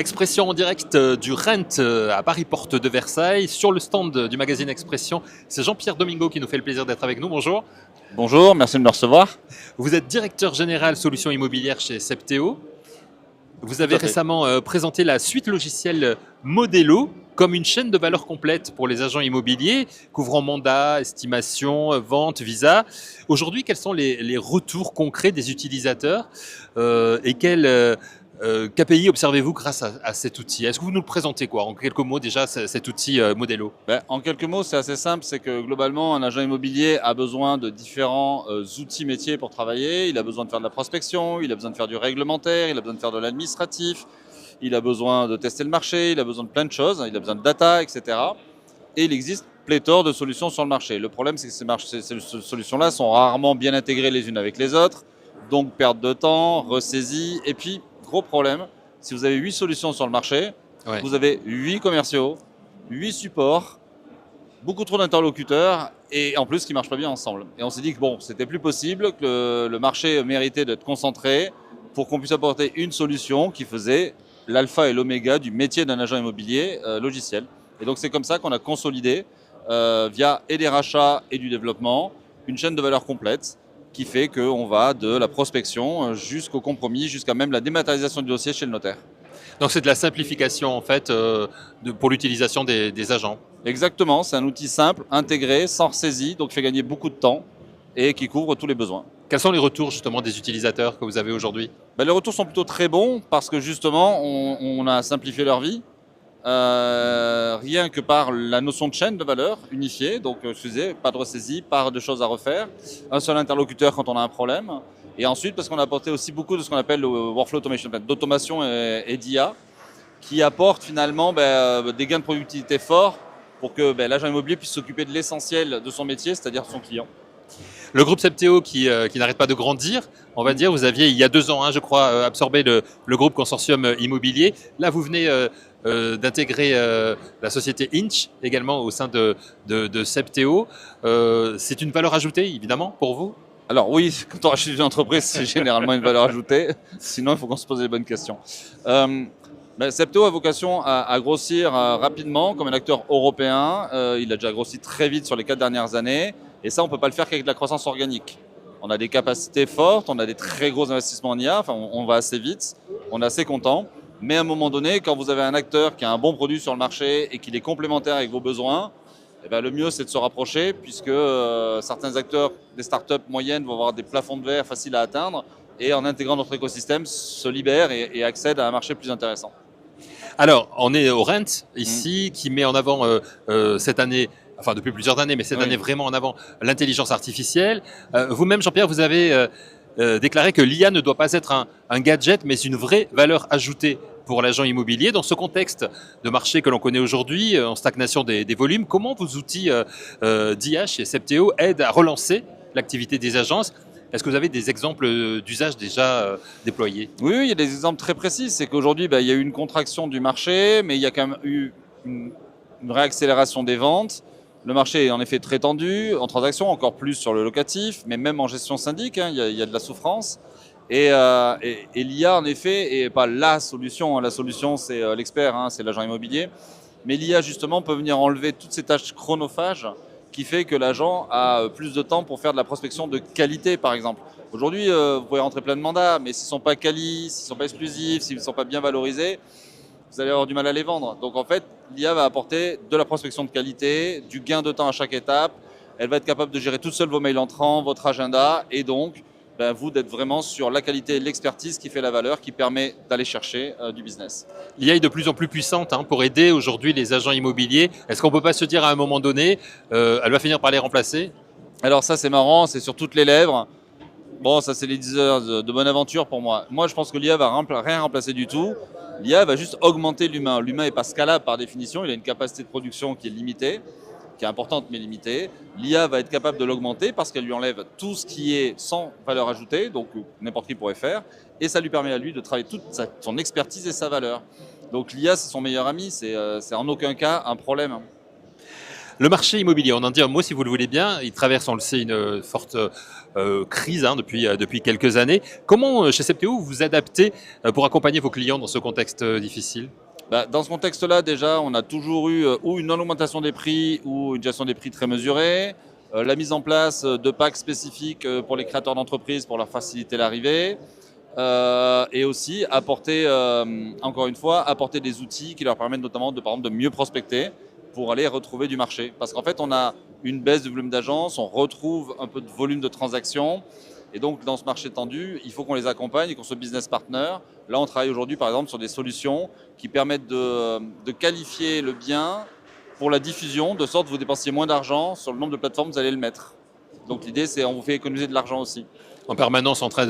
Expression en direct du Rent à Paris Porte de Versailles, sur le stand du magazine Expression. C'est Jean-Pierre Domingo qui nous fait le plaisir d'être avec nous. Bonjour. Bonjour, merci de me recevoir. Vous êtes directeur général solutions immobilières chez Septéo. Vous Tout avez à fait. récemment présenté la suite logicielle Modelo comme une chaîne de valeur complète pour les agents immobiliers, couvrant mandat, estimation, vente, visa. Aujourd'hui, quels sont les retours concrets des utilisateurs et quels KPI observez-vous grâce à cet outil? Est-ce que vous nous le présentez en quelques mots déjà, cet outil Modelo? En quelques mots, c'est assez simple, c'est que globalement, un agent immobilier a besoin de différents outils métiers pour travailler. Il a besoin de faire de la prospection, il a besoin de faire du réglementaire, il a besoin de faire de l'administratif, il a besoin de tester le marché, il a besoin de plein de choses, il a besoin de data, etc. Et il existe pléthore de solutions sur le marché. Le problème, c'est que ces solutions-là sont rarement bien intégrées les unes avec les autres, donc perte de temps, ressaisie, et puis, gros problème, si vous avez 8 solutions sur le marché, Ouais. vous avez 8 commerciaux, 8 supports, beaucoup trop d'interlocuteurs et en plus qui ne marchent pas bien ensemble. Et on s'est dit que bon, c'était plus possible, que le marché méritait d'être concentré pour qu'on puisse apporter une solution qui faisait l'alpha et l'oméga du métier d'un agent immobilier logiciel. Et donc c'est comme ça qu'on a consolidé via et des rachats et du développement une chaîne de valeur complète qui fait qu'on va de la prospection jusqu'au compromis, jusqu'à même la dématérialisation du dossier chez le notaire. Donc c'est de la simplification en fait pour l'utilisation des agents. Exactement, c'est un outil simple, intégré, sans ressaisie, donc fait gagner beaucoup de temps et qui couvre tous les besoins. Quels sont les retours justement des utilisateurs que vous avez aujourd'hui? Les retours sont plutôt très bons parce que justement, on a simplifié leur vie, rien que par la notion de chaîne de valeur unifiée, donc excusez, pas de ressaisie, pas de choses à refaire, un seul interlocuteur quand on a un problème, et ensuite parce qu'on a apporté aussi beaucoup de ce qu'on appelle le workflow automation, d'automation et d'IA, qui apporte finalement des gains de productivité forts pour que l'agent immobilier puisse s'occuper de l'essentiel de son métier, c'est-à-dire son client. Le groupe Septéo qui n'arrête pas de grandir, on va dire, vous aviez il y a 2 ans, je crois, absorbé le groupe Consortium Immobilier. Là, vous venez d'intégrer la société Inch également au sein de Septéo. C'est une valeur ajoutée, évidemment, pour vous? Alors oui, quand on rachète une entreprise, c'est généralement une valeur ajoutée. Sinon, il faut qu'on se pose les bonnes questions. Septéo a vocation à grossir rapidement comme un acteur européen. Il a déjà grossi très vite sur les 4 dernières années. Et ça, on ne peut pas le faire qu'avec de la croissance organique. On a des capacités fortes, on a des très gros investissements en IA. Enfin, on va assez vite, on est assez content. Mais à un moment donné, quand vous avez un acteur qui a un bon produit sur le marché et qu'il est complémentaire avec vos besoins, le mieux, c'est de se rapprocher puisque certains acteurs des startups moyennes vont avoir des plafonds de verre faciles à atteindre et en intégrant notre écosystème, se libèrent et accèdent à un marché plus intéressant. Alors, on est au Rent ici, qui met en avant cette année, enfin depuis plusieurs années, mais cette année vraiment en avant l'intelligence artificielle. Vous-même, Jean-Pierre, vous avez déclaré que l'IA ne doit pas être un gadget, mais une vraie valeur ajoutée pour l'agent immobilier. Dans ce contexte de marché que l'on connaît aujourd'hui, en stagnation des volumes, comment vos outils d'IA chez Septéo aident à relancer l'activité des agences? Est-ce que vous avez des exemples d'usage déjà déployés? Oui, il y a des exemples très précis. C'est qu'aujourd'hui, il y a eu une contraction du marché, mais il y a quand même eu une réaccélération des ventes. Le marché est en effet très tendu, en transaction, encore plus sur le locatif, mais même en gestion syndic, il y a de la souffrance. Et l'IA, en effet, n'est pas la solution. La solution, c'est l'expert, c'est l'agent immobilier. Mais l'IA, justement, peut venir enlever toutes ces tâches chronophages qui fait que l'agent a plus de temps pour faire de la prospection de qualité, par exemple. Aujourd'hui, vous pouvez rentrer plein de mandats, mais s'ils ne sont pas quali, s'ils ne sont pas exclusifs, s'ils ne sont pas bien valorisés, vous allez avoir du mal à les vendre. Donc en fait, l'IA va apporter de la prospection de qualité, du gain de temps à chaque étape. Elle va être capable de gérer toute seule vos mails entrants, votre agenda, et donc vous d'être vraiment sur la qualité et l'expertise qui fait la valeur, qui permet d'aller chercher du business. L'IA est de plus en plus puissante pour aider aujourd'hui les agents immobiliers. Est-ce qu'on ne peut pas se dire à un moment donné, elle va finir par les remplacer? Alors ça, c'est marrant, c'est sur toutes les lèvres. Bon, ça, c'est les 10 heures de bonne aventure pour moi. Moi, je pense que l'IA va rien remplacer du tout. L'IA va juste augmenter l'humain. L'humain n'est pas scalable par définition. Il a une capacité de production qui est limitée, qui est importante mais limitée. L'IA va être capable de l'augmenter parce qu'elle lui enlève tout ce qui est sans valeur ajoutée, donc n'importe qui pourrait faire, et ça lui permet à lui de travailler toute son expertise et sa valeur. Donc l'IA, c'est son meilleur ami, c'est en aucun cas un problème. Le marché immobilier, on en dit un mot si vous le voulez bien. Il traverse, on le sait, une forte crise depuis quelques années. Comment, chez Septéo, vous vous adaptez pour accompagner vos clients dans ce contexte difficile? Dans ce contexte-là, déjà, on a toujours eu ou une non-augmentation des prix ou une gestion des prix très mesurée, la mise en place de packs spécifiques pour les créateurs d'entreprises pour leur faciliter l'arrivée, et aussi apporter, encore une fois, apporter des outils qui leur permettent notamment par exemple, de mieux prospecter pour aller retrouver du marché. Parce qu'en fait, on a une baisse du volume d'agence, on retrouve un peu de volume de transactions. Et donc, dans ce marché tendu, il faut qu'on les accompagne et qu'on soit business partner. Là, on travaille aujourd'hui, par exemple, sur des solutions qui permettent de qualifier le bien pour la diffusion, de sorte que vous dépensiez moins d'argent sur le nombre de plateformes que vous allez le mettre. Donc, l'idée, c'est on vous fait économiser de l'argent aussi. En permanence en train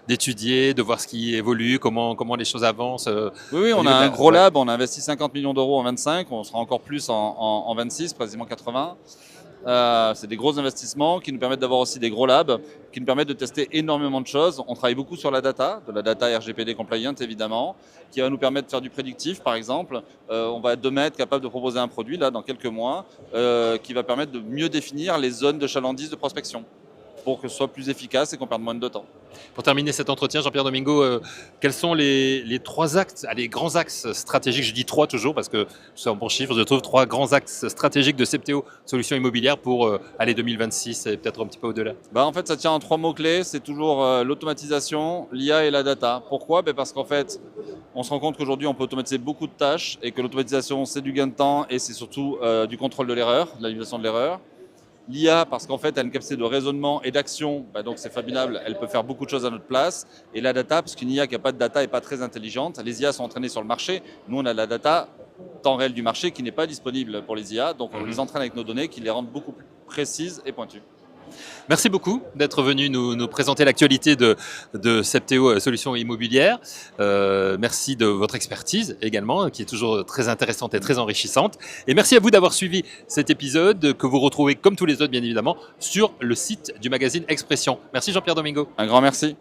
d'étudier, de voir ce qui évolue, comment les choses avancent. Oui, au on niveau a de un la- gros ouais. lab, on a investi 50 millions d'euros en 25, on sera encore plus en 26, quasiment 80. C'est des gros investissements qui nous permettent d'avoir aussi des gros labs, qui nous permettent de tester énormément de choses. On travaille beaucoup sur la data, de la data RGPD compliant évidemment, qui va nous permettre de faire du prédictif par exemple. On va demain être capable de proposer un produit là dans quelques mois qui va permettre de mieux définir les zones de chalandise de prospection pour que ce soit plus efficace et qu'on perde moins de temps. Pour terminer cet entretien, Jean-Pierre Domingo, quels sont les trois axes, les grands axes stratégiques? Je dis trois toujours parce que c'est un bon chiffre. Je trouve trois grands axes stratégiques de Septéo Solutions Immobilières pour aller 2026 et peut-être un petit peu au-delà. En fait, ça tient en trois mots-clés. C'est toujours l'automatisation, l'IA et la data. Pourquoi? Parce qu'en fait, on se rend compte qu'aujourd'hui, on peut automatiser beaucoup de tâches et que l'automatisation, c'est du gain de temps et c'est surtout du contrôle de l'erreur, de la limitation de l'erreur. L'IA, parce qu'en fait, elle a une capacité de raisonnement et d'action, donc c'est fabulable, elle peut faire beaucoup de choses à notre place. Et la data, parce qu'une IA qui n'a pas de data n'est pas très intelligente. Les IA sont entraînées sur le marché. Nous, on a la data temps réel du marché qui n'est pas disponible pour les IA. Donc, on les entraîne avec nos données qui les rendent beaucoup plus précises et pointues. Merci beaucoup d'être venu nous présenter l'actualité de Septéo Solutions Immobilières. Merci de votre expertise également, qui est toujours très intéressante et très enrichissante. Et merci à vous d'avoir suivi cet épisode que vous retrouvez, comme tous les autres bien évidemment, sur le site du magazine Expression. Merci Jean-Pierre Domingo. Un grand merci.